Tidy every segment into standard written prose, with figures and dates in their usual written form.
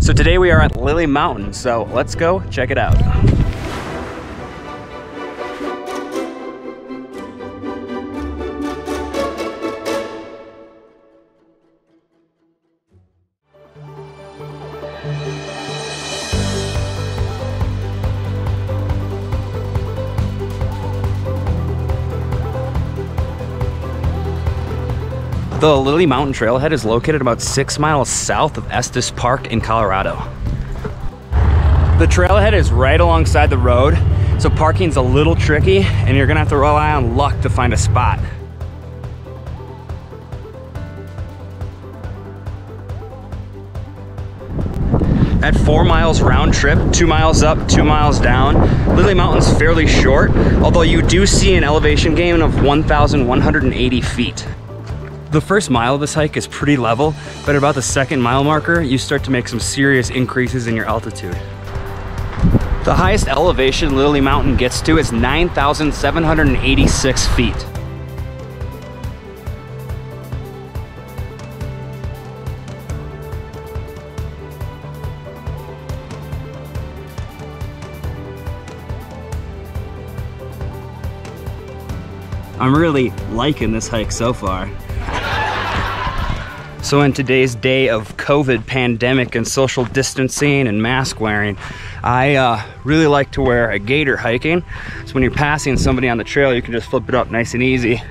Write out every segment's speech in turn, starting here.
So today we are at Lily Mountain, so let's go check it out. The Lily Mountain Trailhead is located about 6 miles south of Estes Park in Colorado. The trailhead is right alongside the road, so parking's a little tricky and you're gonna have to rely on luck to find a spot. At 4 miles round trip, 2 miles up, 2 miles down, Lily Mountain's fairly short, although you do see an elevation gain of 1,180 feet. The first mile of this hike is pretty level, but at about the second mile marker, you start to make some serious increases in your altitude. The highest elevation Lily Mountain gets to is 9,786 feet. I'm really liking this hike so far. So in today's day of COVID pandemic and social distancing and mask wearing, I really like to wear a gaiter hiking. So when you're passing somebody on the trail, you can just flip it up nice and easy.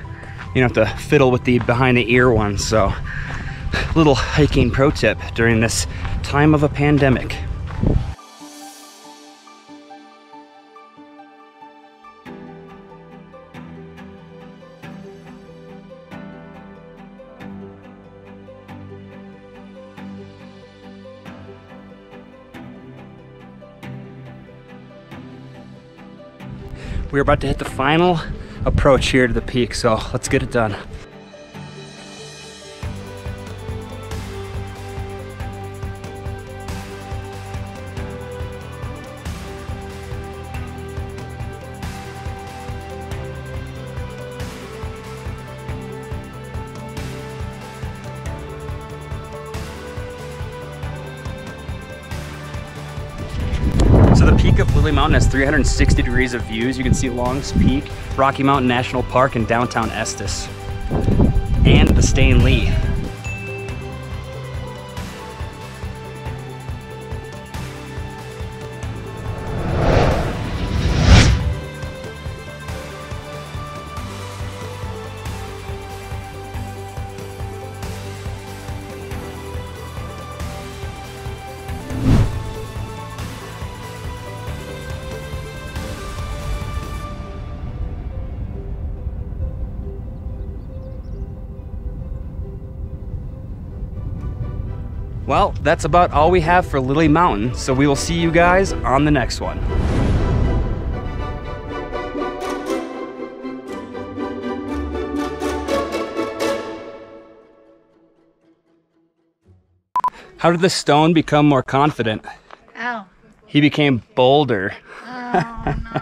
You don't have to fiddle with the behind the ear ones. So little hiking pro tip during this time of a pandemic. We're about to hit the final approach here to the peak, so let's get it done. So the peak of Lily Mountain has 360 degrees of views. You can see Long's Peak, Rocky Mountain National Park, and downtown Estes, and the Stain Lee. Well, that's about all we have for Lily Mountain, so we will see you guys on the next one. How did the stone become more confident? Ow. He became bolder. Oh, no.